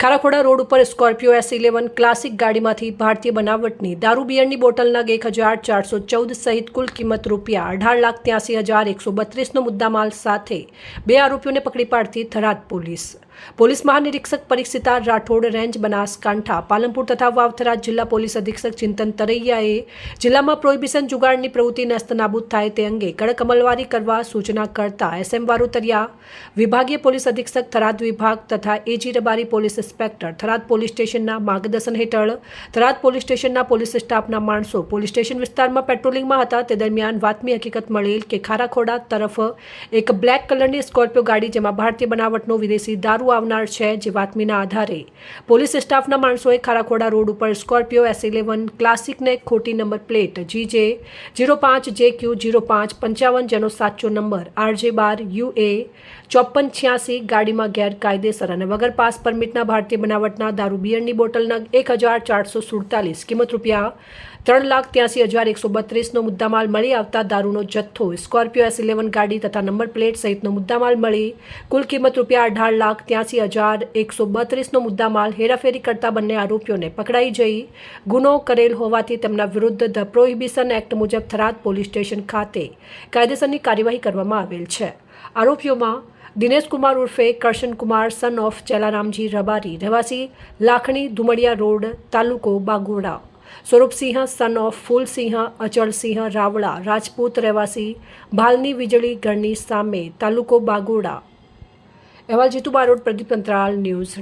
ખારાખોડા road ઉપર Scorpio S11 classic ગાડીમાંથી ભારતીય બનાવટની દારૂ બિયરની બોટલના 1414 સહિત કુલ કિંમત ₹18,83,132નો મુદ્દામાલ સાથે બે આરોપીઓને પકડી પાડતી થરાદ પોલીસ મહાનિરીક્ષક પરીક્ષિતા રાઠોડ, રેન્જ બનાસકાંઠા, પાલનપુર તથા વાવથરા જિલ્લા પોલીસ અધિક્ષક ચિંતન તરૈયાએ જિલ્લામાં પ્રોહિબિશન જુગારની પ્રવૃત્તિ નેસ્તનાબૂદ થાય તે અંગે કડક અમલવારી કરવા સૂચના કરતા SM વારોતરિયા, વિભાગીય પોલીસ અધિક્ષક થરાદ વિભાગ તથા AG Rabari police inspector Tharad police સ્ટેશનના માર્ગદર્શન હેઠળ થરાદ પોલીસ સ્ટેશનના પોલીસ સ્ટાફના માણસો પોલીસ સ્ટેશન વિસ્તારમાં પેટ્રોલિંગમાં હતા તે દરમિયાન વાતમી હકીકત મળેલ કે ખારાખોડા તરફ એક બ્લેક કલરની સ્કોર્પિયો ગાડી જેમાં ભારતીય બનાવટનો વિદેશી દારૂ આવનાર છે, જે વાતમીના આધારે પોલીસ સ્ટાફના માણસોએ ખારાખોડા રોડ ઉપર સ્કોર્પિયો S11 ક્લાસિકને ખોટી નંબર પ્લેટ GJ 05JQ0555 જેનો સાચો નંબર RJ12UA 5486 ગાડીમાં ગેરકાયદેસર અને વગર પાસ પરમિટના ભારતીય બનાવટના દારૂ બિયરની બોટલના 1447 કિંમત ₹3,83,132નો મુદ્દામાલ મળી આવતા દારૂનો જથ્થો સ્કોર્પિયો S11 ગાડી તથા નંબર પ્લેટ સહિતનો મુદ્દામાલ મળી કુલ કિંમત ₹18,83,132નો મુદ્દામાલ હેરાફેરી કરતા બંને આરોપીઓને પકડાઈ જઈ ગુનો કરેલ હોવાથી તેમના વિરુદ્ધ ધ પ્રોહિબિશન એક્ટ મુજબ થરાદ પોલીસ સ્ટેશન ખાતે કાયદેસરની કાર્યવાહી કરવામાં આવેલ છે। આરોપીઓમાં દિનેશ કુમાર ઉર્ફે કરશન કુમાર સન ઓફ ચેલારામજી રબારી, રહેવાસી લાખણી, ધુમડિયા રોડ, તાલુકો બાગોડા, સ્વરૂપસિંહ સન ઓફ ફૂલસિંહ અચળસિંહ રાવળા, રાજપૂત, રહેવાસી ભાલની વીજળી ઘરની સામે, તાલુકો બાગોડા। અહેવાલ જીતુ બારોટ, પ્રદીપ અંતરાલ, ન્યૂઝ।